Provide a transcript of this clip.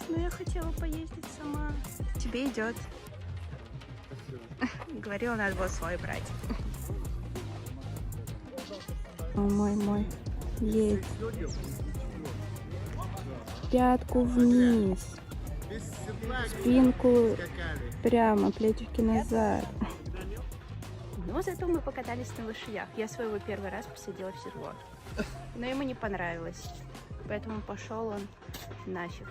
Но я хотела поездить сама. Тебе идет. Говорила, надо было свой брать. О, мой. Едь. Пятку вниз. Спинку прямо, плечики назад. Но зато мы покатались на лошадях. Я своего первый раз посадила в седло. Но ему не понравилось. Поэтому пошел он нафиг.